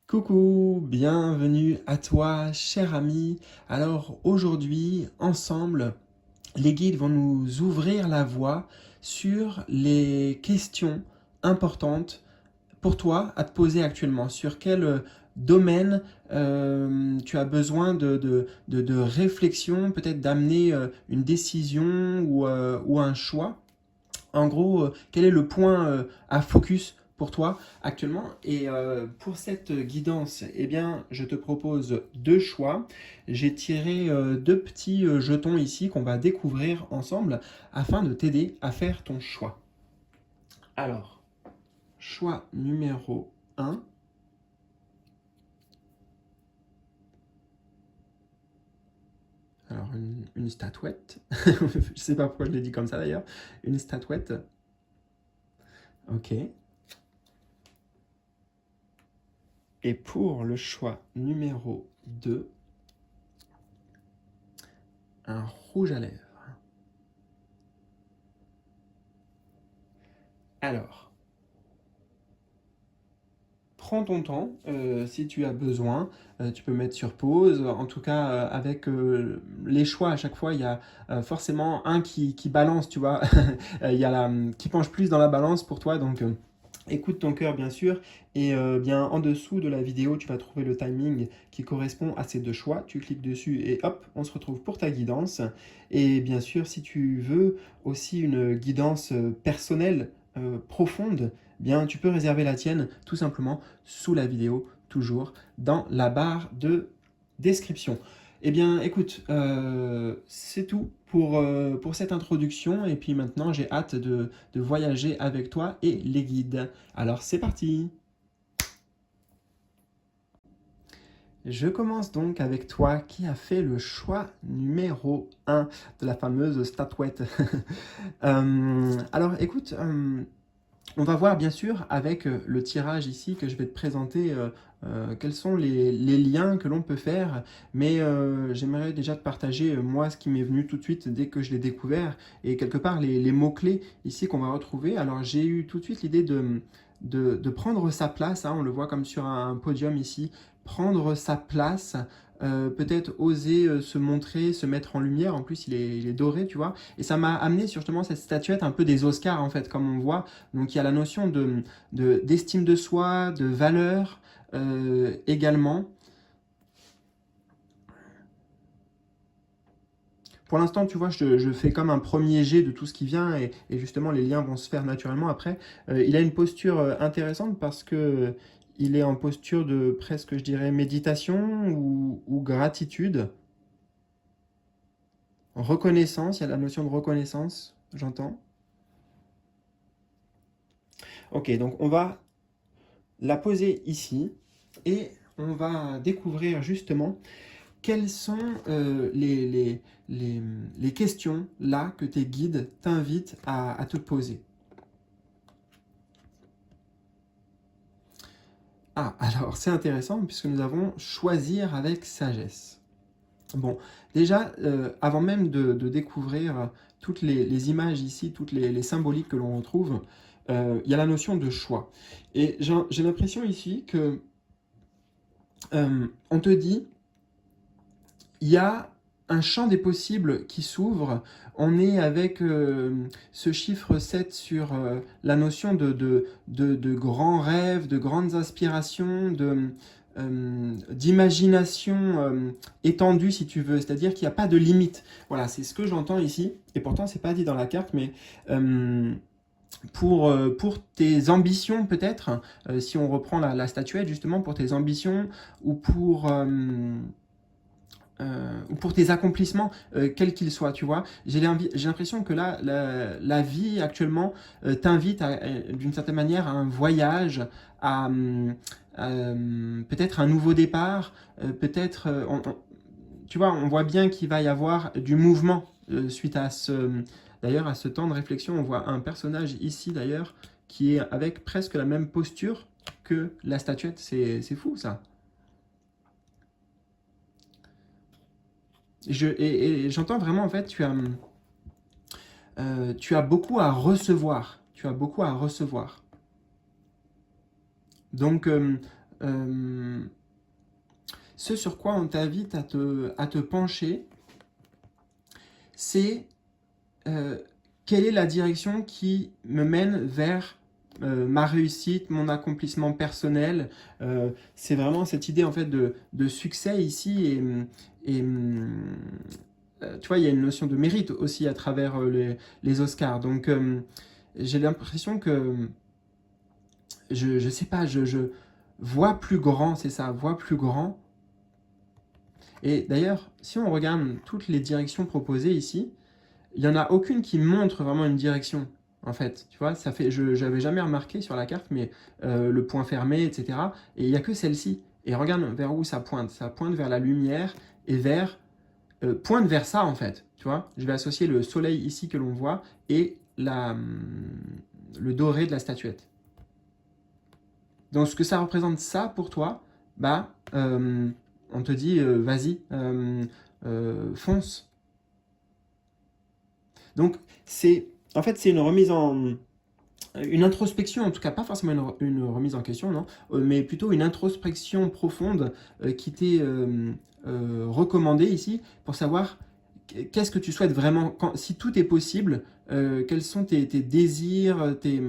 Coucou, bienvenue à toi, cher ami. Alors aujourd'hui, ensemble, les guides vont nous ouvrir la voie sur les questions importantes pour toi à te poser actuellement. Sur quel domaine tu as besoin de réflexion, peut-être d'amener une décision ou un choix. En gros, quel est le point à focus pour toi actuellement? Et pour cette guidance, eh bien, je te propose deux choix. J'ai tiré deux petits jetons ici qu'on va découvrir ensemble afin de t'aider à faire ton choix. Alors, choix numéro un. Alors, une statuette. Je ne sais pas pourquoi je l'ai dit comme ça d'ailleurs. Une statuette. Ok. Et pour le choix numéro 2, un rouge à lèvres. Alors, prends ton temps, si tu as besoin, tu peux mettre sur pause. En tout cas, avec les choix, à chaque fois, il y a forcément un qui balance, tu vois. Il y a qui penche plus dans la balance pour toi. Donc, écoute ton cœur, bien sûr. Et bien, en dessous de la vidéo, tu vas trouver le timing qui correspond à ces deux choix. Tu cliques dessus et hop, on se retrouve pour ta guidance. Et bien sûr, si tu veux aussi une guidance personnelle, profonde, bien, tu peux réserver la tienne tout simplement sous la vidéo, toujours dans la barre de description. Eh bien, écoute, c'est tout pour cette introduction. Et puis maintenant, j'ai hâte de voyager avec toi et les guides. Alors, c'est parti! Je commence donc avec toi qui a fait le choix numéro un de la fameuse statuette. Alors, écoute, on va voir bien sûr avec le tirage ici que je vais te présenter quels sont les liens que l'on peut faire, mais j'aimerais déjà te partager moi ce qui m'est venu tout de suite dès que je l'ai découvert et quelque part les mots-clés ici qu'on va retrouver. Alors j'ai eu tout de suite l'idée de prendre sa place, hein, on le voit comme sur un podium ici, prendre sa place, peut-être oser se montrer, se mettre en lumière. En plus il est doré, tu vois, et ça m'a amené sur justement cette statuette un peu des Oscars en fait, comme on voit. Donc il y a la notion d'estime de soi, de valeur également. Pour l'instant, tu vois, je fais comme un premier jet de tout ce qui vient et justement les liens vont se faire naturellement après. Il a une posture intéressante parce que il est en posture de presque, je dirais, méditation ou gratitude. Reconnaissance, il y a la notion de reconnaissance, j'entends. Ok, donc on va la poser ici et on va découvrir justement quelles sont les questions là que tes guides t'invitent à te poser. Ah, alors c'est intéressant puisque nous avons choisir avec sagesse. Bon, déjà, avant même de découvrir toutes les images ici, toutes les symboliques que l'on retrouve, il y a la notion de choix. Et j'ai l'impression ici que on te dit, il y a un champ des possibles qui s'ouvre. On est avec ce chiffre 7 sur la notion de grands rêves, de grandes aspirations, d'imagination étendue, si tu veux. C'est-à-dire qu'il n'y a pas de limite. Voilà, c'est ce que j'entends ici. Et pourtant, c'est pas dit dans la carte, mais pour tes ambitions, peut-être, si on reprend la statuette, justement, pour tes ambitions ou pour tes accomplissements, quels qu'ils soient, tu vois. J'ai l'impression que là, la vie actuellement t'invite d'une certaine manière à un voyage, à, peut-être un nouveau départ, peut-être, tu vois, on voit bien qu'il va y avoir du mouvement suite à d'ailleurs, à ce temps de réflexion. On voit un personnage ici, d'ailleurs, qui est avec presque la même posture que la statuette. C'est fou, ça. Et j'entends vraiment, en fait, tu as beaucoup à recevoir. Tu as beaucoup à recevoir. Donc, ce sur quoi on t'invite à te pencher, c'est euh, quelle est la direction qui me mène vers ma réussite, mon accomplissement personnel. C'est vraiment cette idée en fait de succès ici tu vois, il y a une notion de mérite aussi à travers les Oscars. Donc j'ai l'impression que je sais pas, je vois plus grand, c'est ça, vois plus grand. Et d'ailleurs, si on regarde toutes les directions proposées ici, il n'y en a aucune qui montre vraiment une direction. En fait, tu vois, ça fait, je n'avais jamais remarqué sur la carte, mais le point fermé, etc. Et il n'y a que celle-ci. Et regarde vers où ça pointe. Ça pointe vers la lumière et pointe vers ça en fait. Tu vois, je vais associer le soleil ici que l'on voit et le doré de la statuette. Donc ce que ça représente ça pour toi, bah, on te dit vas-y, fonce. Donc c'est en fait c'est une remise en une introspection, en tout cas pas forcément une remise en question, non, mais plutôt une introspection profonde qui t'est recommandée ici pour savoir qu'est-ce que tu souhaites vraiment, si tout est possible, quels sont tes désirs, tes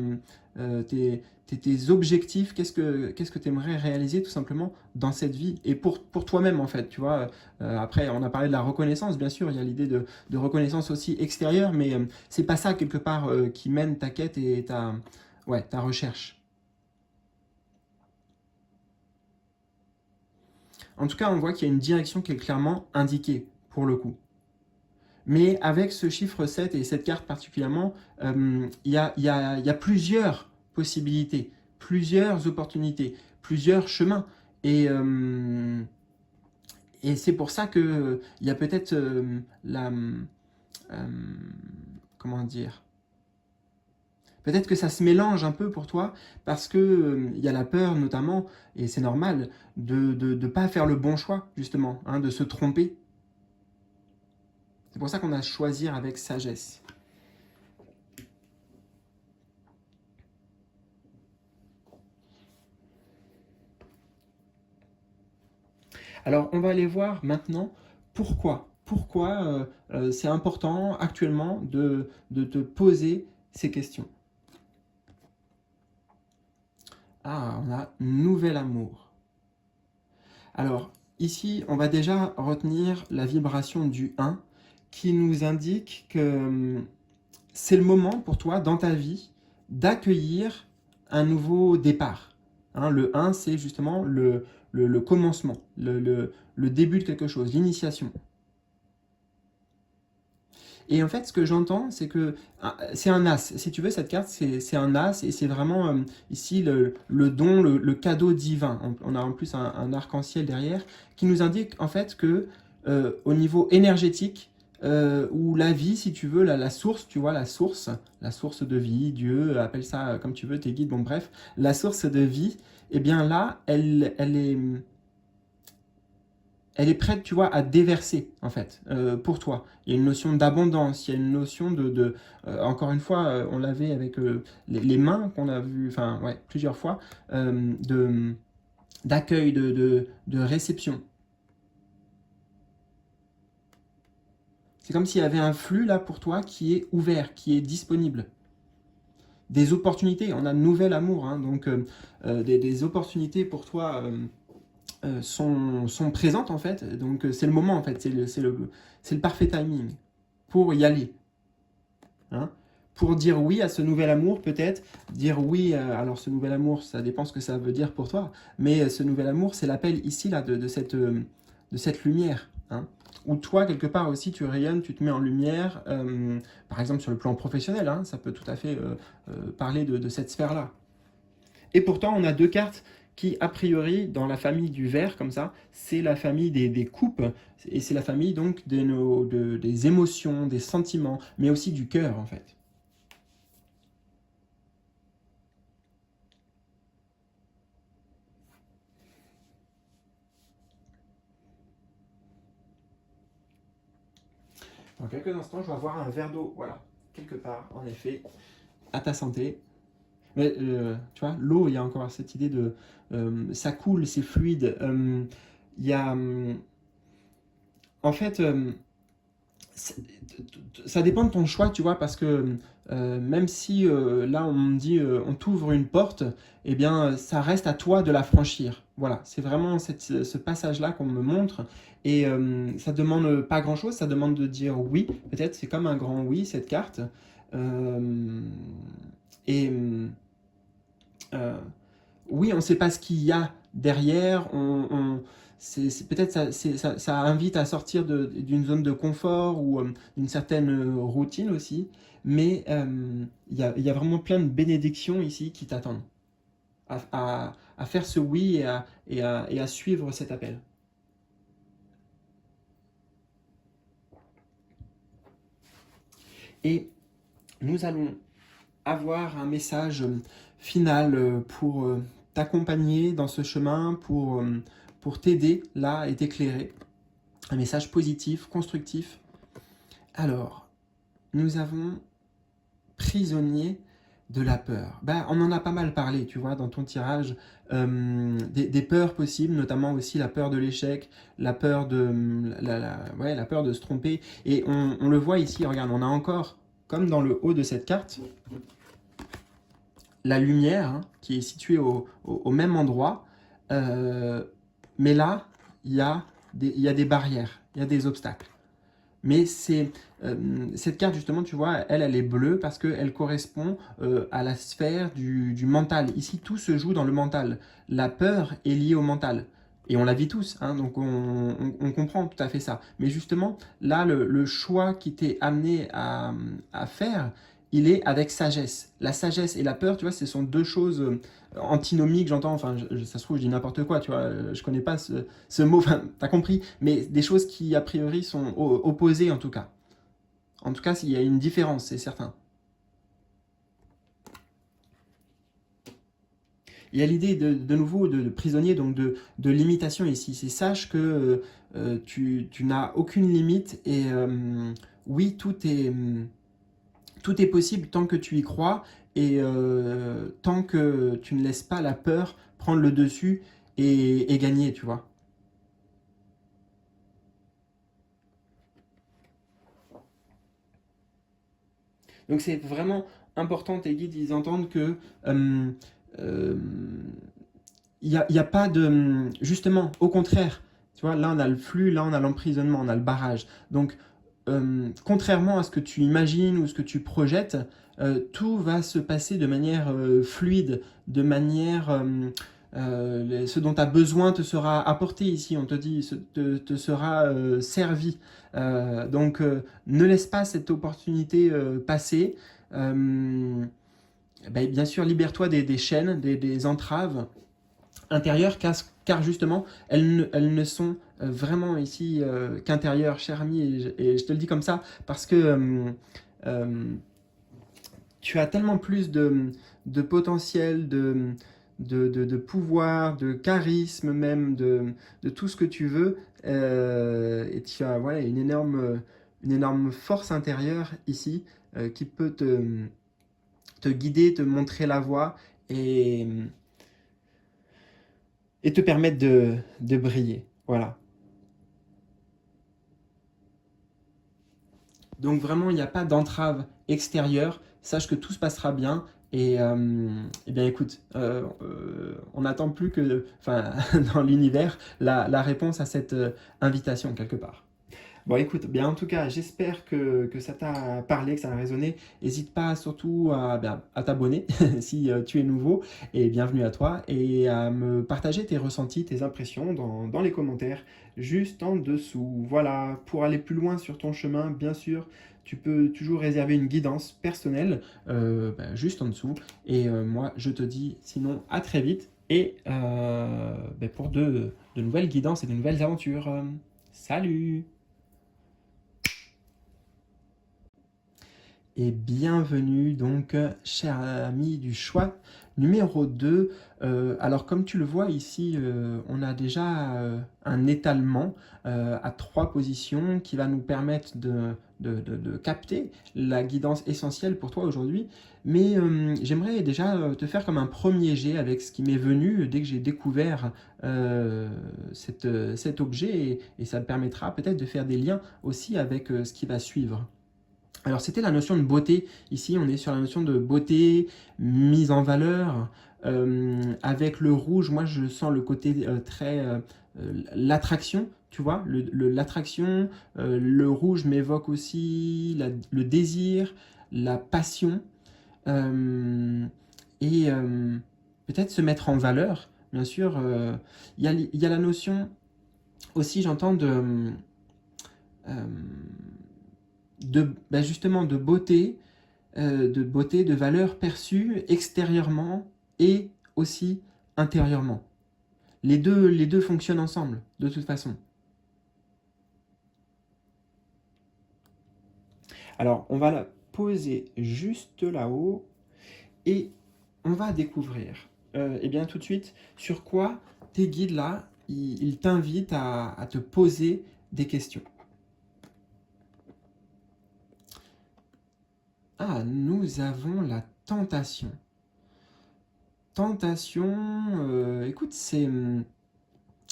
objectifs, qu'est-ce que tu aimerais réaliser tout simplement dans cette vie et pour toi-même en fait, tu vois. Après, on a parlé de la reconnaissance, bien sûr, il y a l'idée de reconnaissance aussi extérieure, mais c'est pas ça quelque part qui mène ta quête et ta recherche. En tout cas, on voit qu'il y a une direction qui est clairement indiquée pour le coup. Mais avec ce chiffre 7 et cette carte particulièrement, il y a plusieurs possibilités, plusieurs opportunités, plusieurs chemins. Et, euh, et c'est pour ça qu'il y a peut-être euh, comment dire, peut-être que ça se mélange un peu pour toi parce que il y a la peur notamment, et c'est normal, de pas faire le bon choix justement, hein, de se tromper. C'est pour ça qu'on a choisir avec sagesse. Alors, on va aller voir maintenant pourquoi. Pourquoi c'est important actuellement de te poser ces questions. Ah, on a nouvel amour. Alors, ici, on va déjà retenir la vibration du 1 qui nous indique que c'est le moment pour toi dans ta vie d'accueillir un nouveau départ. Hein, le 1, c'est justement le commencement, le début de quelque chose, l'initiation. Et en fait, ce que j'entends, c'est que c'est un as. Si tu veux, cette carte, c'est un as et c'est vraiment ici le don, le cadeau divin. On a en plus un arc-en-ciel derrière qui nous indique en fait que au niveau énergétique, ou la vie, si tu veux, la source, tu vois, la source de vie, Dieu, appelle ça comme tu veux, tes guides, bon bref, la source de vie, eh bien là, elle est prête, tu vois, à déverser, en fait, pour toi. Il y a une notion d'abondance, il y a une notion encore une fois, on l'avait avec les mains qu'on a vu, enfin, ouais, plusieurs fois, d'accueil, de réception. C'est comme s'il y avait un flux là pour toi qui est ouvert, qui est disponible. Des opportunités, on a de nouvel amour, hein, donc des opportunités pour toi sont présentes en fait. Donc c'est le moment en fait, c'est le parfait timing pour y aller. Hein. Pour dire oui à ce nouvel amour, peut-être, dire oui, alors ce nouvel amour, ça dépend ce que ça veut dire pour toi, mais ce nouvel amour, c'est l'appel ici là de cette lumière. Hein. Où toi, quelque part aussi, tu rayonnes, tu te mets en lumière, par exemple sur le plan professionnel, hein, ça peut tout à fait parler de cette sphère-là. Et pourtant, on a deux cartes qui, a priori, dans la famille du verre, comme ça, c'est la famille des coupes, et c'est la famille donc des émotions, des sentiments, mais aussi du cœur, en fait. Dans quelques instants, je vais avoir un verre d'eau, voilà, quelque part, en effet, à ta santé. Mais, tu vois, l'eau, il y a encore cette idée de ça coule, c'est fluide. Il y a, en fait, c'est- ça dépend de ton choix, tu vois, parce que même si là on me dit on t'ouvre une porte, eh bien ça reste à toi de la franchir. Voilà, c'est vraiment ce passage-là qu'on me montre et ça demande pas grand-chose, ça demande de dire oui, peut-être c'est comme un grand oui cette carte. Euh, et euh, oui, on ne sait pas ce qu'il y a derrière. Peut-être ça invite à sortir d'une zone de confort ou d'une certaine routine aussi. Mais il y a vraiment plein de bénédictions ici qui t'attendent à faire ce oui et à suivre cet appel. Et nous allons avoir un message final pour t'accompagner dans ce chemin, pour t'aider là et t'éclairer. Un message positif, constructif. Alors, nous avons prisonnier de la peur. Bah, on en a pas mal parlé, tu vois, dans ton tirage, des peurs possibles, notamment aussi la peur de l'échec, la peur ouais, la peur de se tromper. Et on le voit ici, regarde, on a encore, comme dans le haut de cette carte, la lumière hein, qui est située au même endroit, euh, mais là, il y a des barrières, il y a des obstacles. Mais cette carte, justement, tu vois, elle est bleue parce qu'elle correspond à la sphère du mental. Ici, tout se joue dans le mental. La peur est liée au mental. Et on la vit tous, hein, donc on comprend tout à fait ça. Mais justement, là, le choix qui t'est amené à faire, il est avec sagesse. La sagesse et la peur, tu vois, ce sont deux choses antinomiques, j'entends, enfin, ça se trouve, je dis n'importe quoi, tu vois, je connais pas ce mot, enfin, t'as compris, mais des choses qui, a priori, sont opposées, en tout cas. En tout cas, il y a une différence, c'est certain. Il y a l'idée de nouveau de prisonnier, donc de limitation ici. C'est sache que tu n'as aucune limite et oui, tout est possible tant que tu y crois et tant que tu ne laisses pas la peur prendre le dessus et gagner, tu vois. Donc c'est vraiment important, tes guides, ils entendent que euh, euh, il y a pas de... Justement, au contraire, tu vois, là on a le flux, là on a l'emprisonnement, on a le barrage. Donc, contrairement à ce que tu imagines ou ce que tu projettes, tout va se passer de manière fluide, de manière... ce dont tu as besoin te sera apporté ici, on te dit, te sera servi. Donc, ne laisse pas cette opportunité passer. Euh, ben, bien sûr, libère-toi des chaînes, des entraves intérieures, car justement, elles ne sont vraiment ici qu'intérieures, cher ami, et je te le dis comme ça, parce que euh, tu as tellement plus de potentiel, de pouvoir, de charisme même, de tout ce que tu veux, et tu as voilà, une énorme force intérieure ici qui peut te guider, te montrer la voie et, et te permettre de briller. Voilà. Donc vraiment, il n'y a pas d'entrave extérieure. Sache que tout se passera bien. Et bien écoute, on n'attend plus que, enfin, dans l'univers, la réponse à cette invitation quelque part. Bon, écoute, bien en tout cas, j'espère que ça t'a parlé, que ça a résonné. N'hésite pas surtout à t'abonner si tu es nouveau et bienvenue à toi et à me partager tes ressentis, tes impressions dans les commentaires juste en dessous. Voilà, pour aller plus loin sur ton chemin, bien sûr, tu peux toujours réserver une guidance personnelle juste en dessous. Et moi, je te dis sinon à très vite et pour de nouvelles guidances et de nouvelles aventures. Salut! Et bienvenue donc, cher ami du choix numéro 2. Alors comme tu le vois ici, on a déjà un étalement à trois positions qui va nous permettre de capter la guidance essentielle pour toi aujourd'hui. Mais j'aimerais déjà te faire comme un premier jet avec ce qui m'est venu dès que j'ai découvert cet objet et ça me permettra peut-être de faire des liens aussi avec ce qui va suivre. Alors c'était la notion de beauté. Ici, on est sur la notion de beauté, mise en valeur. Avec le rouge, moi je sens le côté très l'attraction, tu vois, l'attraction. Le rouge m'évoque aussi le désir, la passion euh, et peut-être se mettre en valeur. Bien sûr, il y a la notion aussi, j'entends, euh, justement de beauté, de valeur perçue extérieurement et aussi intérieurement. Les deux fonctionnent ensemble, de toute façon. Alors, on va la poser juste là-haut et on va découvrir, eh bien, tout de suite, sur quoi tes guides là, ils t'invitent à te poser des questions. Ah, nous avons la tentation. Tentation, écoute,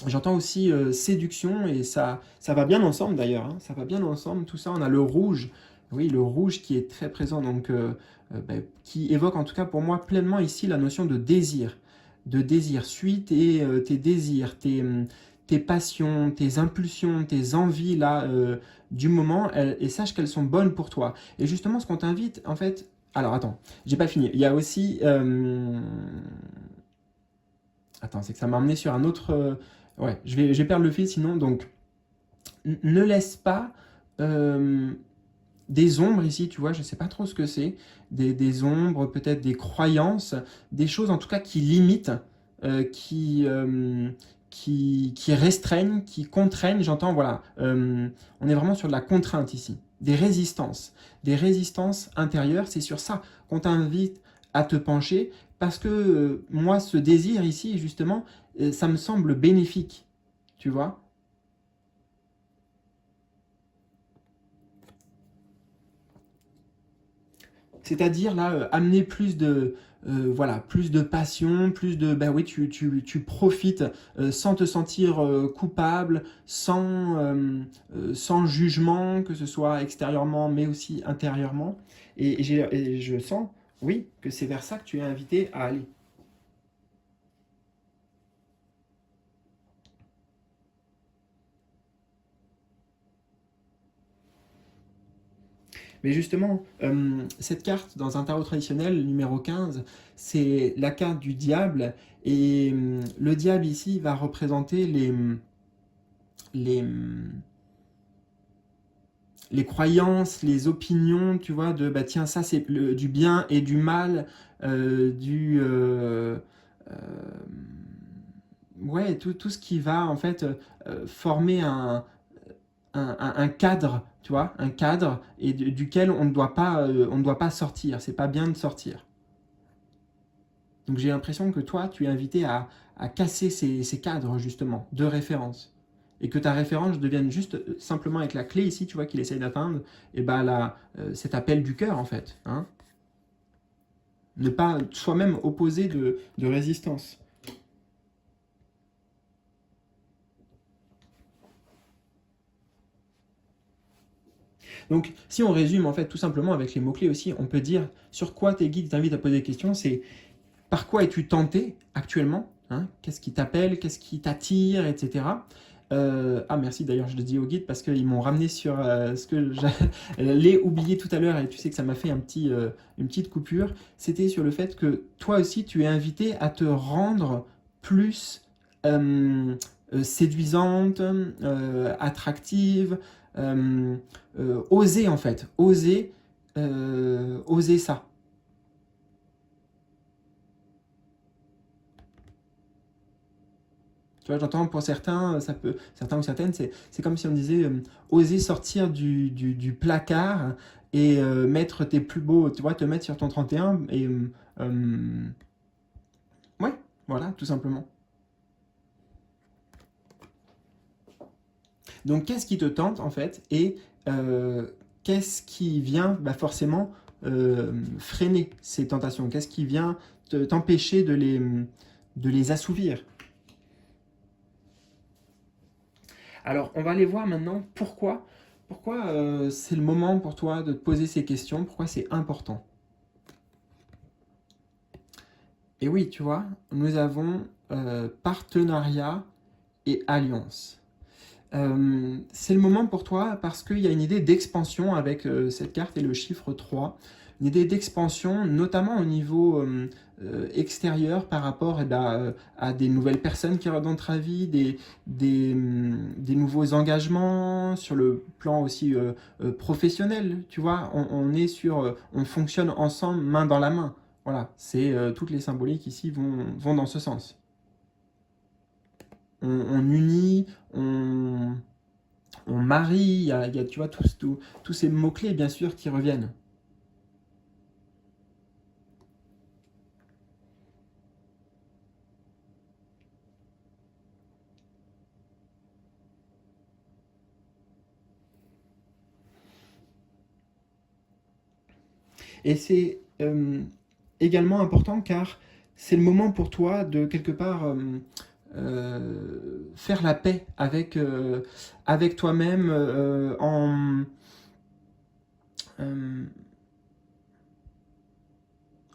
j'entends aussi séduction et ça va bien ensemble d'ailleurs, hein, ça va bien ensemble, tout ça. On a le rouge, oui, le rouge qui est très présent, donc qui évoque en tout cas pour moi pleinement ici la notion de désir. De désir. Suis tes désirs, tes passions, tes impulsions, tes envies là du moment et sache qu'elles sont bonnes pour toi. Et justement, ce qu'on t'invite, en fait. Alors attends, j'ai pas fini. Il y a aussi. Attends, c'est que ça m'a amené sur un autre. Ouais, je vais perdre le fil sinon. Donc, ne laisse pas des ombres ici, tu vois, je ne sais pas trop ce que c'est. Des ombres, peut-être des croyances, des choses en tout cas qui limitent, euh, qui, euh, qui restreignent, qui contraignent. J'entends, voilà, on est vraiment sur de la contrainte ici. Des résistances intérieures. C'est sur ça qu'on t'invite à te pencher parce que moi, ce désir ici, justement, ça me semble bénéfique, tu vois. C'est-à-dire là, amener voilà, plus de passion, plus de, bah oui, tu profites sans te sentir coupable, sans jugement, que ce soit extérieurement mais aussi intérieurement. Et je sens, oui, que c'est vers ça que tu es invité à aller. Mais justement, cette carte dans un tarot traditionnel, numéro 15, c'est la carte du diable. Et le diable ici va représenter les, les croyances, les opinions, tu vois, de bah tiens, ça c'est du bien et du mal, du. Euh, ouais, tout ce qui va en fait former un cadre, tu vois, un cadre et duquel on ne doit pas sortir. C'est pas bien de sortir. Donc j'ai l'impression que toi, tu es invité à casser ces cadres justement de référence. Et que ta référence devienne juste simplement avec la clé ici, tu vois, qu'il essaye d'atteindre, et ben là, cet appel du cœur en fait. Hein. Ne pas soi-même opposer de résistance. Donc, si on résume en fait tout simplement avec les mots-clés aussi, on peut dire sur quoi tes guides t'invitent à poser des questions, c'est par quoi es-tu tenté actuellement, hein. Qu'est-ce qui t'appelle, qu'est-ce qui t'attire, etc. Ah merci d'ailleurs je le dis au guide parce qu'ils m'ont ramené sur ce que j'allais oublier tout à l'heure et tu sais que ça m'a fait une petite coupure. C'était sur le fait que toi aussi tu es invité à te rendre plus séduisante, attractive, oser en fait, oser ça. Tu vois, j'entends pour certains, certains ou certaines, c'est comme si on disait oser sortir du placard et mettre tes plus beaux, tu vois, te mettre sur ton 31 et ouais, voilà, tout simplement. Donc, qu'est-ce qui te tente en fait et qu'est-ce qui vient forcément freiner ces tentations? Qu'est-ce qui vient t'empêcher de les assouvir? Alors, on va aller voir maintenant pourquoi c'est le moment pour toi de te poser ces questions, pourquoi c'est important. Et oui, tu vois, nous avons partenariat et alliance. C'est le moment pour toi parce qu'il y a une idée d'expansion avec cette carte et le chiffre 3. Une idée d'expansion, notamment au niveau extérieur par rapport à des nouvelles personnes qui rentrent dans ta vie, des nouveaux engagements, sur le plan aussi professionnel. Tu vois, on fonctionne ensemble, main dans la main. Voilà, c'est toutes les symboliques ici vont dans ce sens. On unit, on marie, il y a, tu vois, tous ces mots-clés, bien sûr, qui reviennent. Et c'est également important car c'est le moment pour toi de, quelque part, faire la paix avec toi-même euh,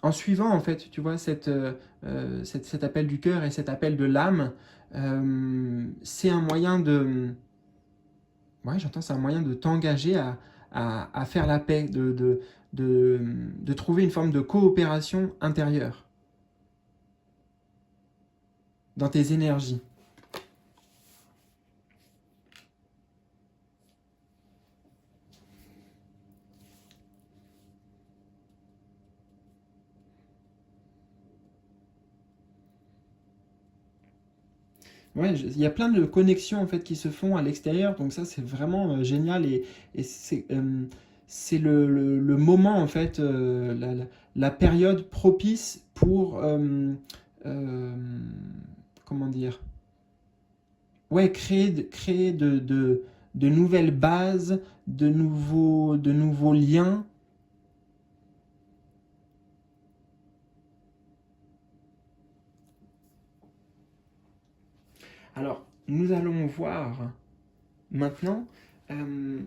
en suivant, en fait, tu vois, cet appel du cœur et cet appel de l'âme. C'est un moyen de... Ouais, j'entends, c'est un moyen de t'engager à faire la paix, de trouver une forme de coopération intérieure dans tes énergies. Ouais, il y a plein de connexions en fait qui se font à l'extérieur, donc ça c'est vraiment génial et c'est le moment en fait, la période propice pour euh, comment dire, ouais, créer de nouvelles bases, de nouveaux liens. Alors, nous allons voir maintenant euh,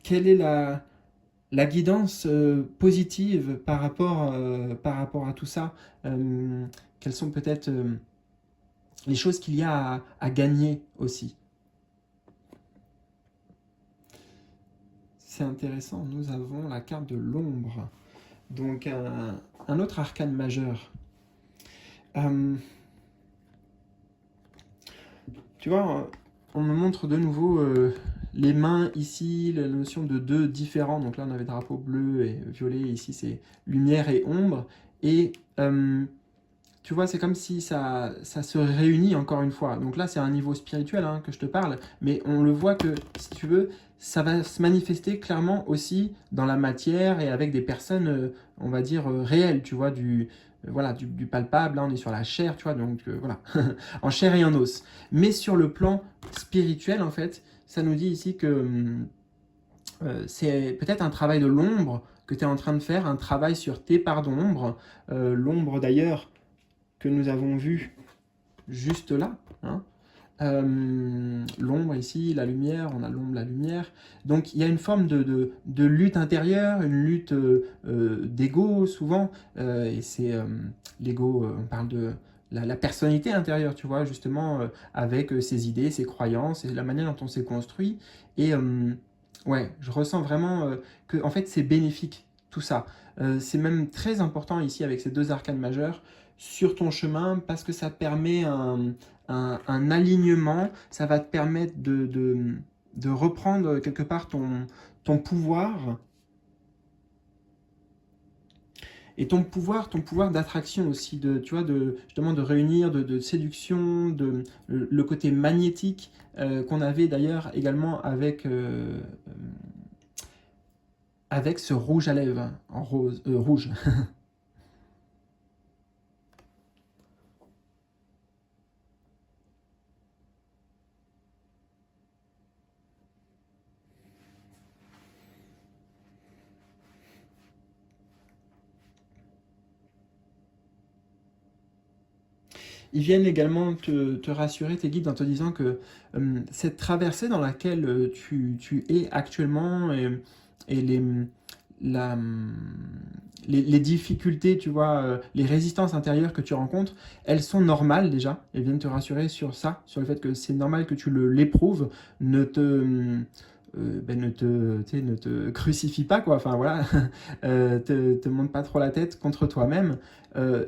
quelle est la guidance positive par rapport à tout ça. Quelles sont peut-être les choses qu'il y a à gagner aussi. C'est intéressant, nous avons la carte de l'ombre. Donc un autre arcane majeur. Euh, Tu vois, on me montre de nouveau les mains ici, la notion de deux différents. Donc là, on avait drapeau bleu et violet. Ici, c'est lumière et ombre. Et tu vois, c'est comme si ça se réunit encore une fois. Donc là, c'est un niveau spirituel hein, que je te parle. Mais on le voit que, si tu veux, ça va se manifester clairement aussi dans la matière et avec des personnes, on va dire, réelles. Tu vois, voilà, du palpable. Là, on est sur la chair, tu vois. Donc voilà. En chair et en os. Mais sur le plan spirituel, en fait, ça nous dit ici que c'est peut-être un travail de l'ombre que tu es en train de faire, un travail sur tes parts d'ombre. L'ombre d'ailleurs que nous avons vu juste là. Hein. L'ombre ici, la lumière, on a l'ombre, la lumière. Donc il y a une forme de lutte intérieure, une lutte d'ego souvent. Et c'est l'ego, on parle de la personnalité intérieure, tu vois, justement, avec ses idées, ses croyances et la manière dont on s'est construit. Et ouais, je ressens vraiment que en fait c'est bénéfique, tout ça. C'est même très important ici avec ces deux arcanes majeures sur ton chemin parce que ça permet un alignement, ça va te permettre de reprendre quelque part ton pouvoir et ton pouvoir d'attraction aussi, tu vois, justement de réunir, de séduction, le côté magnétique qu'on avait d'ailleurs également avec ce rouge à lèvres, en rose, rouge. Ils viennent également te rassurer, tes guides, en te disant que cette traversée dans laquelle tu es actuellement et la, les difficultés, tu vois, les résistances intérieures que tu rencontres, elles sont normales déjà. Elles viennent te rassurer sur ça, sur le fait que c'est normal que tu l'éprouves. Ne te, tu sais, ne te crucifie pas, quoi. Enfin voilà, te monte pas trop la tête contre toi-même.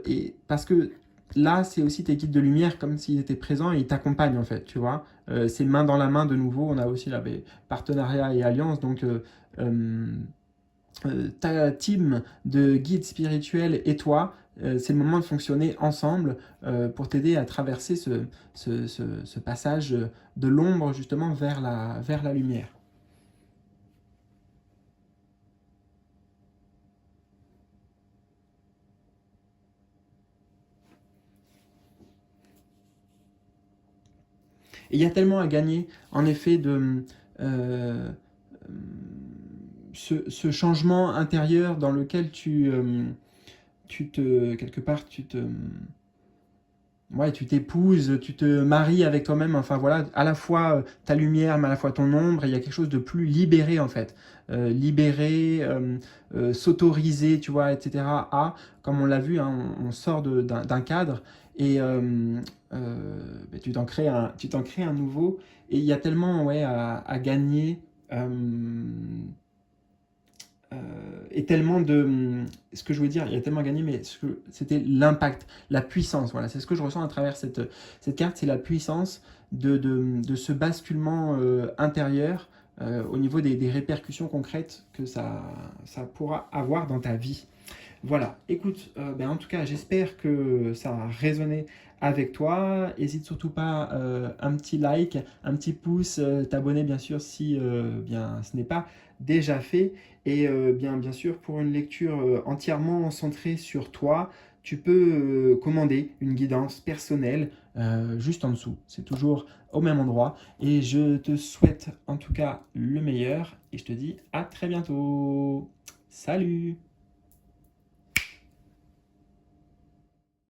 Et parce que là, c'est aussi tes guides de lumière comme s'ils étaient présents et ils t'accompagnent en fait, tu vois. C'est main dans la main de nouveau. On a aussi là, partenariat et alliance, donc euh, ta team de guides spirituels et toi, c'est le moment de fonctionner ensemble pour t'aider à traverser ce passage de l'ombre justement vers la lumière. Et il y a tellement à gagner, en effet, de euh, ce changement intérieur dans lequel quelque part, ouais, tu t'épouses, tu te maries avec toi-même, enfin voilà, à la fois ta lumière, mais à la fois ton ombre, et il y a quelque chose de plus libéré en fait. Libéré, s'autoriser, tu vois, etc. Comme on l'a vu, hein, on sort d'un cadre et tu t'en crées un nouveau, et il y a tellement ouais, à gagner. euh, euh, et tellement de... Ce que je voulais dire, il y a tellement à gagner, mais c'était l'impact, la puissance. Voilà, c'est ce que je ressens à travers cette carte, c'est la puissance de ce basculement intérieur au niveau des répercussions concrètes que ça pourra avoir dans ta vie. Voilà, écoute, en tout cas, j'espère que ça a résonné avec toi. N'hésite surtout pas un petit like, un petit pouce, t'abonner bien sûr si bien ce n'est pas déjà fait. Et bien sûr, pour une lecture entièrement centrée sur toi, tu peux commander une guidance personnelle juste en dessous. C'est toujours au même endroit. Et je te souhaite en tout cas le meilleur et je te dis à très bientôt. Salut!